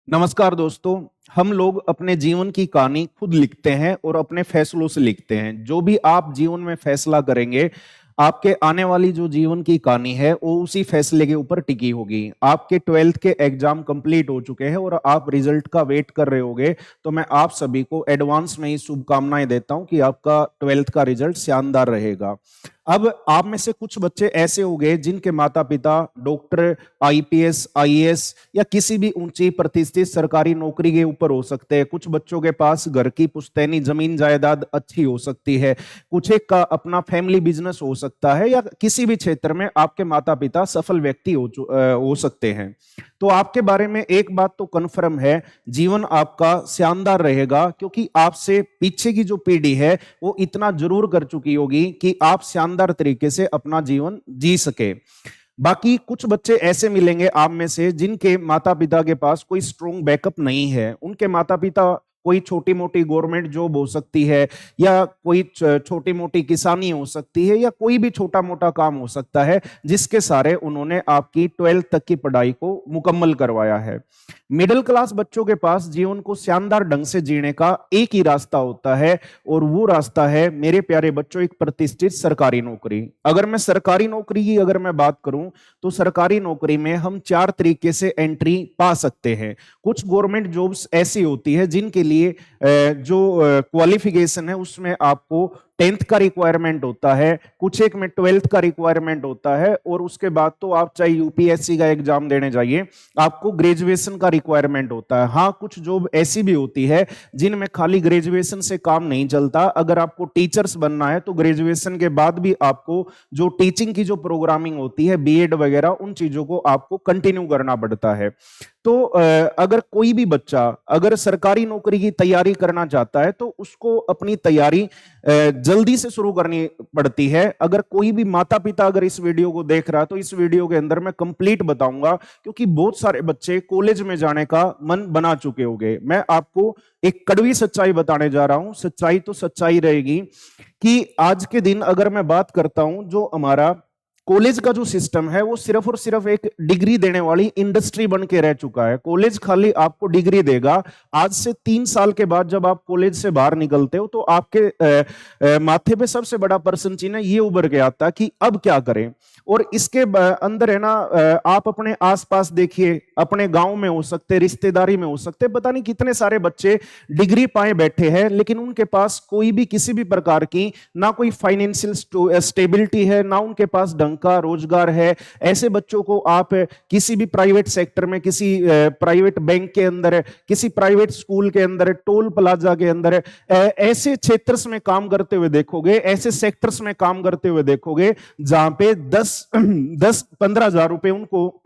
नमस्कार दोस्तों। हम लोग अपने जीवन की कहानी खुद लिखते हैं और अपने फैसलों से लिखते हैं। जो भी आप जीवन में फैसला करेंगे, आपके आने वाली जो जीवन की कहानी है वो उसी फैसले के ऊपर टिकी होगी। आपके 12th के एग्जाम कंप्लीट हो चुके हैं और आप रिजल्ट का वेट कर रहे होगे, तो मैं आप सभी को एडवांस में ही शुभकामनाएं देता हूं कि आपका 12th का रिजल्ट शानदार रहेगा। अब आप में से कुछ बच्चे ऐसे हो गए जिनके माता पिता डॉक्टर, आईपीएस, आईएएस या किसी भी ऊंची प्रतिष्ठित सरकारी नौकरी के ऊपर हो सकते हैं। कुछ बच्चों के पास घर की पुश्तैनी जमीन जायदाद अच्छी हो सकती है। कुछ एक का अपना फैमिली बिजनेस हो सकता है, या किसी भी क्षेत्र में आपके माता पिता सफल व्यक्ति हो सकते हैं। तो आपके बारे में एक बात तो कन्फर्म है, जीवन आपका शानदार रहेगा, क्योंकि आपसे पीछे की जो पीढ़ी है वो इतना जरूर कर चुकी होगी कि आप शानदार तरीके से अपना जीवन जी सके। बाकी कुछ बच्चे ऐसे मिलेंगे आप में से जिनके माता पिता के पास कोई स्ट्रॉन्ग बैकअप नहीं है। उनके माता पिता कोई छोटी मोटी गवर्नमेंट जॉब हो सकती है, या कोई छोटी मोटी किसानी हो सकती है, या कोई भी छोटा मोटा काम हो सकता है जिसके सारे उन्होंने आपकी 12th तक की पढ़ाई को मुकम्मल करवाया है। मिडिल क्लास बच्चों के पास जीवन को शानदार ढंग से जीने का एक ही रास्ता होता है, और वो रास्ता है मेरे प्यारे बच्चों, एक प्रतिष्ठित सरकारी नौकरी। अगर मैं सरकारी नौकरी की अगर मैं बात करूं, तो सरकारी नौकरी में हम 4 तरीके से एंट्री पा सकते हैं। कुछ गवर्नमेंट जॉब्स ऐसी होती है जिनके लिए जो क्वालिफिकेशन है उसमें आपको 10th का रिक्वायरमेंट होता है, कुछ एक में 12th का रिक्वायरमेंट होता है, और उसके बाद तो आप चाहे यूपीएससी का एग्जाम देने जाइए, आपको ग्रेजुएशन का रिक्वायरमेंट होता है। हाँ, कुछ जॉब ऐसी भी होती है जिनमें खाली ग्रेजुएशन से काम नहीं चलता। अगर आपको टीचर्स बनना है तो ग्रेजुएशन के बाद भी आपको जो टीचिंग की जो प्रोग्रामिंग होती है, बीएड वगैरह, उन चीजों को आपको कंटिन्यू करना पड़ता है। तो अगर कोई भी बच्चा अगर सरकारी नौकरी की तैयारी करना चाहता है, तो उसको अपनी तैयारी जल्दी से शुरू करनी पड़ती है। अगर कोई भी माता पिता अगर इस वीडियो को देख रहा है, तो इस वीडियो के अंदर मैं कंप्लीट बताऊंगा, क्योंकि बहुत सारे बच्चे कॉलेज में जाने का मन बना चुके होंगे। मैं आपको एक कड़वी सच्चाई बताने जा रहा हूं। सच्चाई तो सच्चाई रहेगी कि आज के दिन अगर मैं बात करता हूं, जो हमारा कॉलेज का जो सिस्टम है वो सिर्फ और सिर्फ एक डिग्री देने वाली इंडस्ट्री बन के रह चुका है। कॉलेज खाली आपको डिग्री देगा। आज से 3 साल के बाद जब आप कॉलेज से बाहर निकलते हो, तो आपके माथे पे सबसे बड़ा प्रश्न चिन्ह ये उभर के आता कि अब क्या करें। और इसके अंदर है ना, आप अपने आसपास देखिए, अपने गांव में हो सकते, रिश्तेदारी में हो सकते, पता नहीं कितने सारे बच्चे डिग्री पाए बैठे हैं, लेकिन उनके पास कोई भी किसी भी प्रकार की ना कोई फाइनेंशियल स्टेबिलिटी है, ना उनके पास ढंग का रोजगार है। ऐसे बच्चों को आप किसी भी प्राइवेट सेक्टर में, किसी प्राइवेट बैंक के अंदर, किसी प्राइवेट स्कूल के अंदर, टोल प्लाजा के अंदर, ऐसे क्षेत्र्स में काम करते हुए देखोगे, ऐसे सेक्टर्स में काम करते हुए देखोगे जहां पे 10-15 हजार रुपए उनको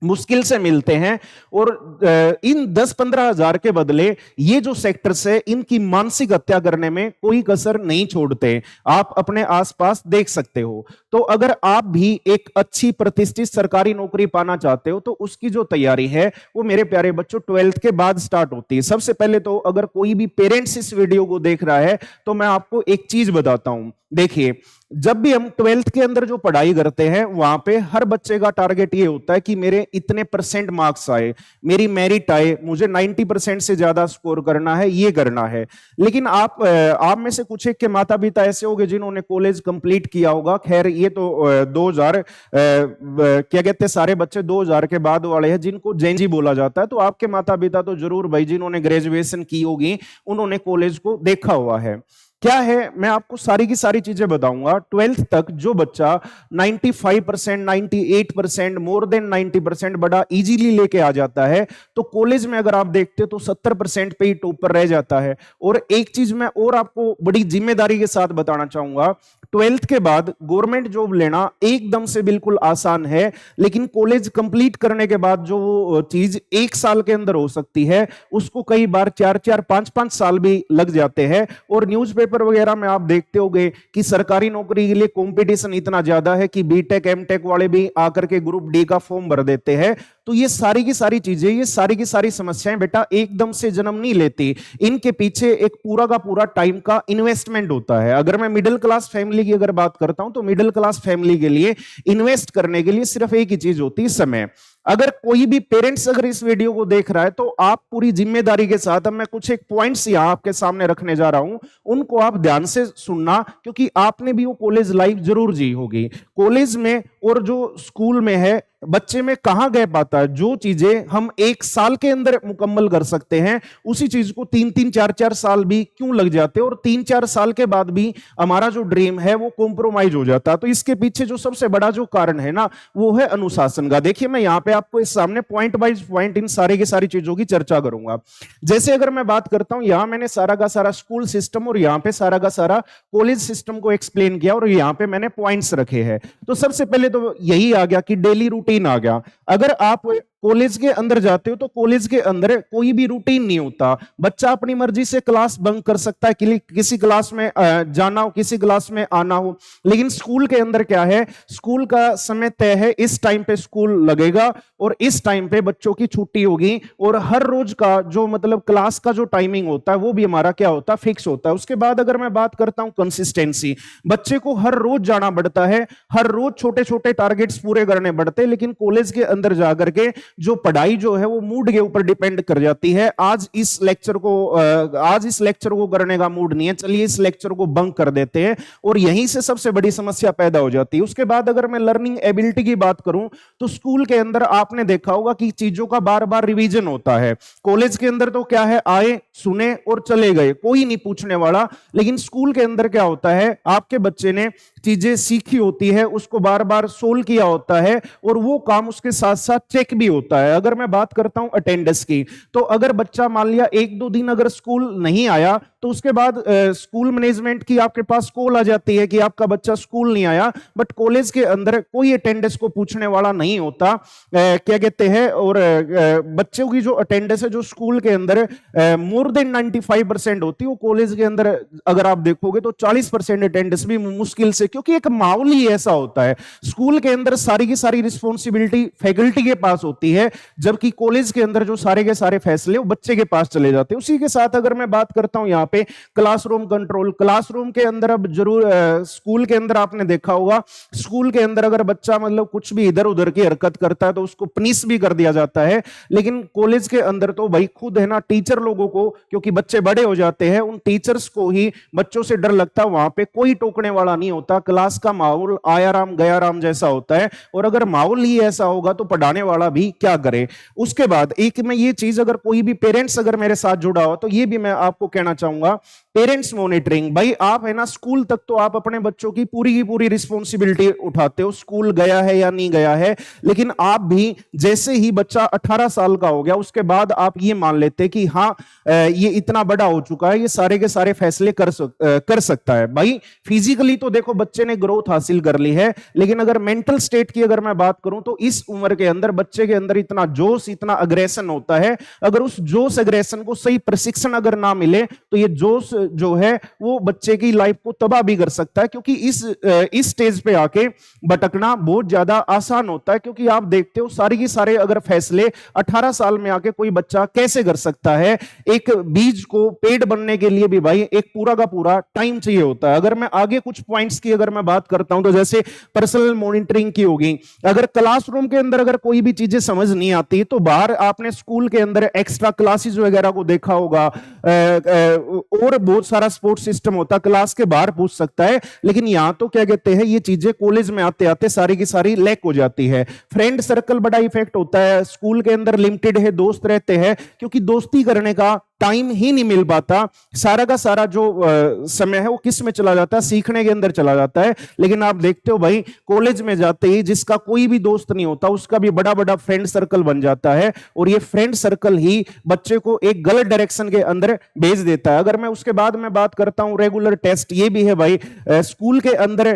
मुश्किल से मिलते हैं। और इन 10-15 हजार के बदले ये जो सेक्टर्स है, इनकी मानसिक हत्या करने में कोई कसर नहीं छोड़ते। आप अपने आसपास देख सकते हो। तो अगर आप भी एक अच्छी प्रतिष्ठित सरकारी नौकरी पाना चाहते हो, तो उसकी जो तैयारी है वो मेरे प्यारे बच्चों 12th के बाद स्टार्ट होती है। सबसे पहले तो अगर कोई भी पेरेंट्स इस वीडियो को देख रहा है, तो मैं आपको एक चीज बताता हूं। देखिए, जब भी हम 12th के अंदर जो पढ़ाई करते हैं, वहां पे हर बच्चे का टारगेट ये होता है कि मेरे इतने परसेंट मार्क्स आए, मेरी मेरिट आए, मुझे 90% से ज्यादा स्कोर करना है, ये करना है। लेकिन आप में से कुछ एक के माता पिता ऐसे होंगे जिन्होंने कॉलेज कंप्लीट किया होगा। खैर, ये तो 2000 क्या कहते हैं, सारे बच्चे 2000 के बाद वाले हैं जिनको जेनजी बोला जाता है। तो आपके माता पिता तो जरूर भाई, जिन्होंने ग्रेजुएशन की होगी, उन्होंने कॉलेज को देखा हुआ है। क्या है, मैं आपको सारी की सारी चीजें बताऊंगा। 12th तक जो बच्चा 95%, 98%, मोर देन 90% बड़ा इजीली लेके आ जाता है, तो कॉलेज में अगर आप देखते हो तो 70% पे ही टॉपर रह जाता है। और एक चीज मैं और आपको बड़ी जिम्मेदारी के साथ बताना चाहूंगा, 12th के बाद गवर्नमेंट जॉब लेना एकदम से बिल्कुल आसान है, लेकिन कॉलेज कंप्लीट करने के बाद जो वो चीज 1 साल के अंदर हो सकती है, उसको कई बार 4-4, 5-5 साल भी लग जाते हैं। और न्यूज़पेपर वगैरह में आप देखते होंगे कि सरकारी नौकरी के लिए कंपटीशन इतना ज्यादा है कि बीटेक एमटेक वाले भी आकर के ग्रुप डी का फॉर्म भर देते हैं। तो ये सारी की सारी चीजें, ये सारी की सारी समस्याएं बेटा एकदम से जन्म नहीं लेती। इनके पीछे एक पूरा का पूरा टाइम का इन्वेस्टमेंट होता है। अगर मैं मिडिल क्लास फैमिली की अगर बात करता हूं, तो मिडिल क्लास फैमिली के लिए इन्वेस्ट करने के लिए सिर्फ एक ही चीज होती है, समय। अगर कोई भी पेरेंट्स अगर इस वीडियो को देख रहा है तो आप पूरी जिम्मेदारी के साथ, अब मैं कुछ एक पॉइंट्स यहां आपके सामने रखने जा रहा हूं, उनको आप ध्यान से सुनना, क्योंकि आपने भी वो कॉलेज लाइफ जरूर जी होगी। कॉलेज में और जो स्कूल में है, बच्चे में कहां गैप आता है। जो चीजें हम 1 साल के अंदर मुकम्मल कर सकते हैं, उसी चीज को 3-3 4-4 साल भी क्यों लग जाते हैं, और 3-4 साल के बाद भी हमारा जो ड्रीम है वो कॉम्प्रोमाइज हो जाता है। तो इसके पीछे जो सबसे बड़ा जो कारण है ना, वो है अनुशासन का। देखिए मैं यहां पे आपको इस सामने पॉइंट बाइज पॉइंट इन सारे की सारी चीजों की चर्चा करूंगा। जैसे अगर मैं बात करता हूं, यहां मैंने सारा का सारा स्कूल सिस्टम और यहां पे सारा का सारा कॉलेज सिस्टम को एक्सप्लेन किया, और यहां पे मैंने पॉइंट्स रखे हैं। तो सबसे पहले तो यही आ गया कि डेली रूटीन आ गया। अगर आप कॉलेज के अंदर जाते हो तो कॉलेज के अंदर कोई भी रूटीन नहीं होता। बच्चा अपनी मर्जी से क्लास बंक कर सकता है, किसी क्लास में जाना हो, किसी क्लास में आना हो। लेकिन स्कूल के अंदर क्या है, स्कूल का समय तय है, इस टाइम पे स्कूल लगेगा और इस टाइम पे बच्चों की छुट्टी होगी, और हर रोज का जो मतलब क्लास का जो टाइमिंग होता है वो भी हमारा क्या होता है, फिक्स होता है। उसके बाद अगर मैं बात करता हूं कंसिस्टेंसी, बच्चे को हर रोज जाना पड़ता है, हर रोज छोटे छोटे टारगेट्स पूरे करने पड़ते हैं। लेकिन कॉलेज के अंदर जाकर के जो पढ़ाई जो है वो मूड के ऊपर डिपेंड कर जाती है। आज इस लेक्चर को करने का मूड नहीं है, चलिए इस लेक्चर को बंक कर देते हैं, और यहीं से सबसे बड़ी समस्या पैदा हो जाती है। उसके बाद अगर मैं लर्निंग एबिलिटी की बात करूं तो स्कूल के अंदर आपने देखा होगा कि चीजों का बार बार रिवीजन होता है। कॉलेज के अंदर तो क्या है, आए सुने और चले गए, कोई नहीं पूछने वाला। लेकिन स्कूल के अंदर क्या होता है, आपके बच्चे ने चीजें सीखी होती है, उसको बार बार सोल्व किया होता है, और वो काम उसके साथ साथ चेक भी होता है। अगर मैं बात करता हूं अटेंडेंस की, तो अगर बच्चा मान लिया 1-2 दिन अगर स्कूल नहीं आया, तो उसके बाद स्कूल मैनेजमेंट की आपके पास कॉल आ जाती है कि आपका बच्चा स्कूल नहीं आया। बट कॉलेज के अंदर कोई अटेंडेंस को पूछने वाला नहीं होता, क्या कहते हैं, और बच्चों की जो अटेंडेंस है जो स्कूल के अंदर मोर देन 95% होती है, वो कॉलेज के अंदर अगर आप देखोगे तो 40% अटेंडेंस भी मुश्किल से, क्योंकि एक माहौल ही ऐसा होता है। स्कूल के अंदर सारी की सारी रिस्पॉन्सिबिलिटी फैकल्टी के पास होती है, जबकि कॉलेज के अंदर जो सारे के सारे फैसले वो बच्चे के पास चले जाते हैं। उसी के साथ अगर मैं बात करता हूं यहाँ पे क्लासरूम कंट्रोल, क्लासरूम के अंदर अब जरूर स्कूल के अंदर आपने देखा होगा, स्कूल के अंदर अगर बच्चा मतलब कुछ भी इधर उधर की हरकत करता है तो उसको पनिश भी कर दिया जाता है। लेकिन कॉलेज के अंदर तो भाई खुद है ना, टीचर लोगों को, क्योंकि बच्चे बड़े हो जाते हैं, उन टीचर्स को ही बच्चों से डर लगता है, वहां पे कोई टोकने वाला नहीं होता। क्लास का माहौल आया राम गया राम जैसा होता है, और अगर माहौल ही ऐसा होगा तो पढ़ाने वाला भी क्या करे। उसके बाद एक मैं ये चीज, अगर कोई भी पेरेंट्स अगर मेरे साथ जुड़ा हो तो ये भी मैं आपको कहना चाहूंगा, पेरेंट्स मॉनिटरिंग। भाई आप है ना, स्कूल तक तो आप अपने बच्चों की पूरी रिस्पॉन्सिबिलिटी उठाते हो, स्कूल गया है या नहीं गया है। लेकिन आप भी जैसे ही बच्चा 18 साल का हो गया, उसके बाद आप ये मान लेते कि हाँ ये इतना बड़ा हो चुका है, ये सारे के सारे फैसले कर सकता है। भाई फिजिकली तो देखो बच्चे ने ग्रोथ हासिल कर ली है, लेकिन अगर मेंटल स्टेट की अगर मैं बात करूं तो इस उम्र के अंदर बच्चे के अंदर इतना जोश, इतना अग्रेशन होता है। अगर उस जोश अग्रेशन को सही प्रशिक्षण अगर ना मिले तो ये जोश जो है वो बच्चे की लाइफ को तबाह भी कर सकता है, क्योंकि इस स्टेज पे आके भटकना बहुत ज्यादा आसान होता है। क्योंकि आप देखते हो सारी की सारे अगर फैसले 18 साल में आके कोई बच्चा कैसे कर सकता है। एक बीज को पेड़ बनने के लिए भी भाई एक पूरा का पूरा टाइम चाहिए होता है। अगर मैं आगे कुछ पॉइंट्स की अगर मैं बात करता हूं तो जैसे पर्सनल मॉनिटरिंग की होगी, अगर क्लासरूम के अंदर अगर कोई भी चीजें समझ नहीं आती तो बाहर आपने स्कूल के अंदर एक्स्ट्रा क्लासेस वगैरह को देखा होगा, और बहुत सारा सपोर्ट सिस्टम होता, क्लास के बाहर पूछ सकता है। लेकिन यहां तो क्या कहते हैं, ये चीजें कॉलेज में आते आते सारी की सारी लैक हो जाती है। फ्रेंड सर्कल बड़ा इफेक्ट होता है, स्कूल के अंदर लिमिटेड है, दोस्त रहते हैं, क्योंकि दोस्ती करने का टाइम ही नहीं मिल पाता। सारा का सारा जो समय है वो किस में चला जाता है, सीखने के अंदर चला जाता है। लेकिन आप देखते हो भाई कॉलेज में जाते ही जिसका कोई भी दोस्त नहीं होता, उसका भी बड़ा बड़ा फ्रेंड सर्कल बन जाता है, और ये फ्रेंड सर्कल ही बच्चे को एक गलत डायरेक्शन के अंदर भेज देता है। अगर मैं उसके बाद में बात करता हूं रेगुलर टेस्ट, ये भी है भाई, स्कूल के अंदर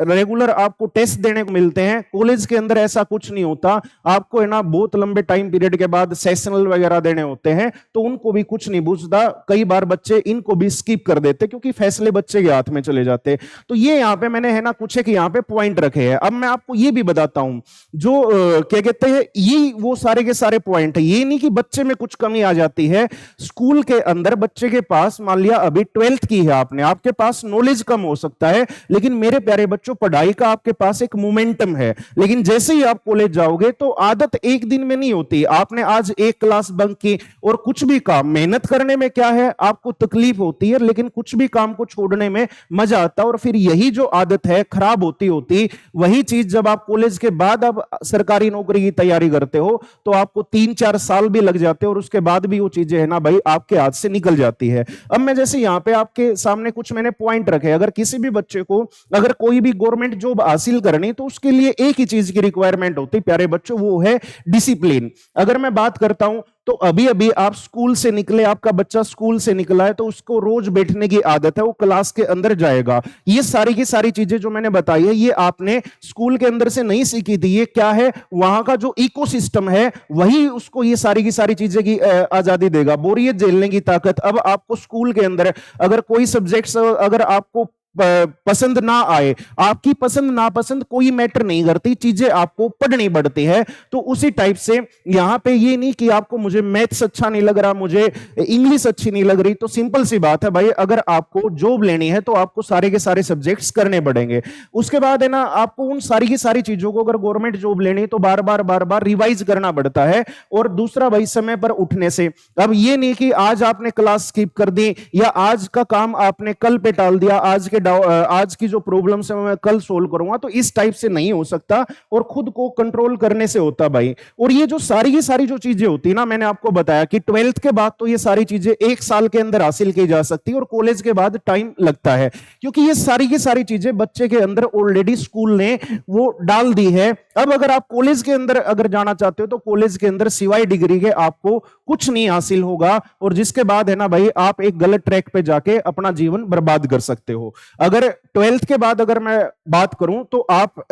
रेगुलर आपको टेस्ट देने को मिलते हैं, कॉलेज के अंदर ऐसा कुछ नहीं होता। आपको है ना बहुत लंबे टाइम पीरियड के बाद सेशनल वगैरह देने होते हैं, तो उनको भी कुछ नहीं पूछता, कई बार बच्चे इनको भी स्किप कर देते क्योंकि फैसले बच्चे के हाथ में चले जाते। तो ये यहाँ पे मैंने है ना कुछ एक यहाँ पे पॉइंट रखे हैं। अब मैं आपको ये भी बताता हूं, जो क्या कहते हैं, ये वो सारे के सारे पॉइंट है। ये नहीं कि बच्चे में कुछ कमी आ जाती है, स्कूल के अंदर बच्चे के पास, मान लिया अभी 12th की है आपने, आपके पास नॉलेज कम हो सकता है, लेकिन मेरे प्यारे बच्चों पढ़ाई का आपके पास एक मोमेंटम है। लेकिन जैसे ही आप कॉलेज जाओगे तो आदत एक दिन में नहीं होती। आपने आज एक क्लास बंक की और कुछ भी काम, मेहनत करने में क्या है आपको तकलीफ होती है, लेकिन कुछ भी काम को छोड़ने में मजा आता है। और फिर यही जो आदत है खराब होती होती, वही चीज जब आप कॉलेज के बाद अब सरकारी नौकरी की तैयारी करते हो तो आपको 3-4 साल भी लग जाते हैं और उसके बाद भी वो चीजें है ना भाई आपके हाथ से निकल जाती है। अब मैं जैसे यहां पे आपके सामने कुछ मैंने पॉइंट रखे, अगर किसी भी बच्चे को अगर कोई भी गवर्नमेंट जॉब हासिल करनी तो उसके लिए एक ही चीज की रिक्वायरमेंट होती प्यारे बच्चों, वो है डिसिप्लिन। अगर मैं बात करता हूं तो अभी अभी आप स्कूल से निकले, आपका बच्चा स्कूल से निकला है तो उसको रोज बैठने की आदत है, वो क्लास के अंदर जाएगा। ये सारी की सारी चीजें जो मैंने बताई है ये आपने स्कूल के अंदर से नहीं सीखी थी। ये क्या है, वहां का जो इकोसिस्टम है वही उसको ये सारी की सारी चीजें की आजादी देगा, बोरियत झेलने की ताकत। अब आपको स्कूल के अंदर अगर कोई सब्जेक्ट्स अगर आपको पसंद ना आए, आपकी पसंद नापसंद कोई मैटर नहीं करती, चीजें आपको पढ़नी पड़ती है। तो उसी टाइप से यहां पे ये नहीं कि आपको मुझे मैथ्स अच्छा नहीं लग रहा, मुझे इंग्लिश अच्छी नहीं लग रही, तो सिंपल सी बात है भाई, अगर आपको जॉब लेनी है तो आपको सारे के सारे सब्जेक्ट्स करने पड़ेंगे। उसके बाद है ना आपको उन सारी की सारी चीजों को, अगर गवर्नमेंट जॉब लेनी है तो बार बार रिवाइज करना पड़ता है। और दूसरा भाई समय पर उठने से, अब ये नहीं कि आज आपने क्लास स्किप कर दी या आज का काम आपने कल पे टाल दिया, आज की जो प्रॉब्लम्स है मैं कल सोल्व करूंगा, तो इस टाइप से नहीं हो सकता और खुद को कंट्रोल करने से होता भाई। और ये जो सारी की सारी जो चीजें होती ना, मैंने आपको बताया कि 12th के बाद तो ये सारी चीजें 1 साल के अंदर हासिल की जा सकती है और कॉलेज के बाद टाइम लगता है, क्योंकि ये सारी की सारी चीजें बच्चे के अंदर ऑलरेडी स्कूल ने वो डाल दी है। अब अगर आप कॉलेज के अंदर अगर जाना चाहते हो तो कॉलेज के अंदर सिवाय डिग्री के आपको कुछ नहीं हासिल होगा, और जिसके बाद है ना भाई आप एक गलत ट्रैक पे जाके अपना जीवन बर्बाद कर सकते हो। अगर 12th के बाद अगर मैं बात करूं तो आप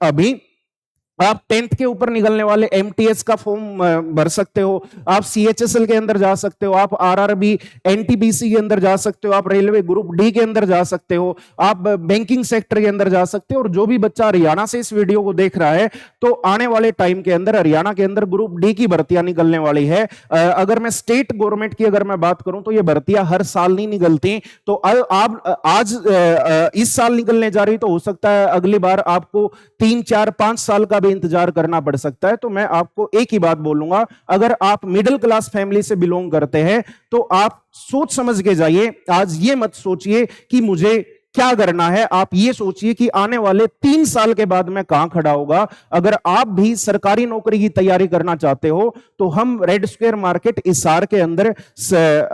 अभी आप 10th के ऊपर निकलने वाले एमटीएस का फॉर्म भर सकते हो, आप सीएचएसएल के अंदर जा सकते हो, आप आरआरबी एनटीपीसी के अंदर जा सकते हो, आप रेलवे ग्रुप डी के अंदर जा सकते हो, आप बैंकिंग सेक्टर के अंदर जा सकते हो। और जो भी बच्चा हरियाणा से इस वीडियो को देख रहा है तो आने वाले टाइम के अंदर हरियाणा के अंदर ग्रुप डी की भर्तियां निकलने वाली है। अगर मैं स्टेट गवर्नमेंट की अगर मैं बात करूं तो ये भर्तियां हर साल नहीं निकलती, तो आप आज इस साल निकलने जा रही, तो हो सकता है अगली बार आपको 3-4-5 साल का भी इंतजार करना पड़ सकता है। तो मैं आपको एक ही बात बोलूंगा, अगर आप मिडिल क्लास फैमिली से बिलोंग करते हैं तो आप सोच समझ के जाइए। आज ये मत सोचिए कि मुझे क्या करना है, आप ये सोचिए कि आने वाले 3 साल के बाद मैं कहां खड़ा होगा। अगर आप भी सरकारी नौकरी की तैयारी करना चाहते हो तो हम रेड स्क्वायर मार्केट हिसार के अंदर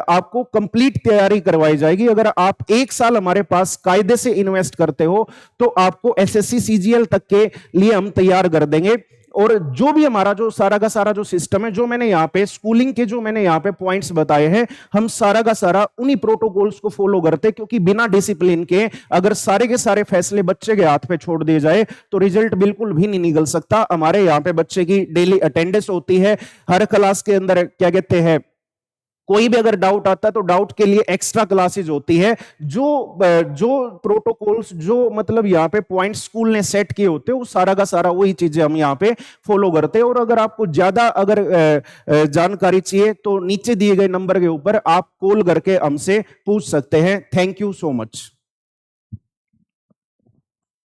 आपको कंप्लीट तैयारी करवाई जाएगी। अगर आप 1 साल हमारे पास कायदे से इन्वेस्ट करते हो तो आपको एसएससी सीजीएल तक के लिए हम तैयार कर देंगे। और जो भी हमारा जो सारा का सारा जो सिस्टम है, जो मैंने यहाँ पे स्कूलिंग के जो मैंने यहाँ पे पॉइंट्स बताए हैं, हम सारा का सारा उन्हीं प्रोटोकॉल्स को फॉलो करते हैं, क्योंकि बिना डिसिप्लिन के अगर सारे के सारे फैसले बच्चे के हाथ पे छोड़ दिए जाए तो रिजल्ट बिल्कुल भी नहीं निकल सकता। हमारे यहाँ पे बच्चे की डेली अटेंडेंस होती है, हर क्लास के अंदर क्या कहते हैं, कोई भी अगर डाउट आता है तो डाउट के लिए एक्स्ट्रा क्लासेज होती है। जो प्रोटोकॉल्स, जो मतलब यहाँ पे पॉइंट स्कूल ने सेट किए होते हैं, वो सारा का सारा वही चीजें हम यहाँ पे फॉलो करते हैं। और अगर आपको ज्यादा अगर जानकारी चाहिए तो नीचे दिए गए नंबर के ऊपर आप कॉल करके हमसे पूछ सकते हैं। Thank you so much.